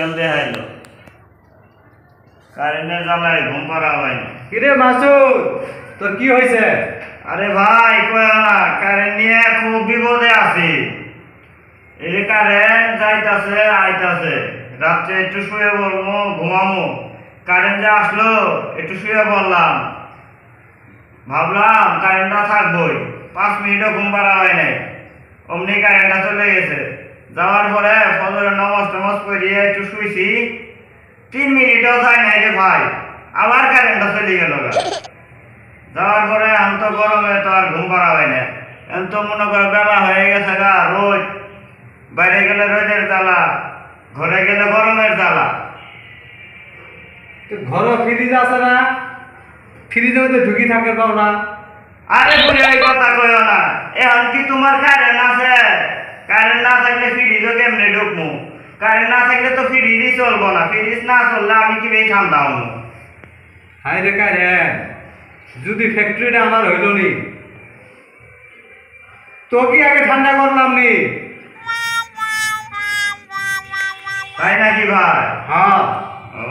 কেন দেখাইলো কারেন্টের জ্বালায় ঘুম পাড়া হয়নি। কিরে মাসুদ, তোর কি হয়েছে? আরে ভাই কয় না, কারেন্ট নিয়ে খুব বিপদে আছি। এই কারেন্ট যাইতাছে আইতাছে, রাত্রে একটু শুয়ে বলবো ঘুমামো, কারেন্ট যে আসলো একটু শুয়ে বললাম, ভাবলাম কারেন্টটা থাকবোই, 5 মিনিটও ঘুম পাড়া হয় নাই, অমনি কারেন্টটা চলে গেছে। যাওয়ার পরে ফজরের নামাজ টামাজ পড়িয়ে একটু শুইছি, 3 মিনিটও যায় নাই রে ভাই, আবার কারেন্টটা চলে গেল। যাওয়ার পরে আমি তো গরমে তো আর ঘুম পাড়া হয় না, এখন তো মনে করো বেলা হয়ে গেছে গা, রোদ বাইরে গেলে রোদের জ্বালা, ঘরে গেলে গরমের জ্বালা। ঘর ফ্রিজ আছে না? ফ্রিজে তো ঢুকি থাকে পাও না। আরে বুড়ি ওই কথা কইও না, এখন কি তোমার কারেন্ট আছে? কারেন্ট না থাকলে ফ্রিজও কেমনে ঢুকমু? কারেন্ট না থাকলে তো ফ্রিজই চলবো না, ফ্রিজ না চললে আমি কি ঠান্ডা হবো? হাই রে কারেন্ট, যদি ফ্যাক্টরিটা আমার হইল নি, তো কি আগে ঠান্ডা করলাম নি? তাই নাকি ভাই? হ্যাঁ। ও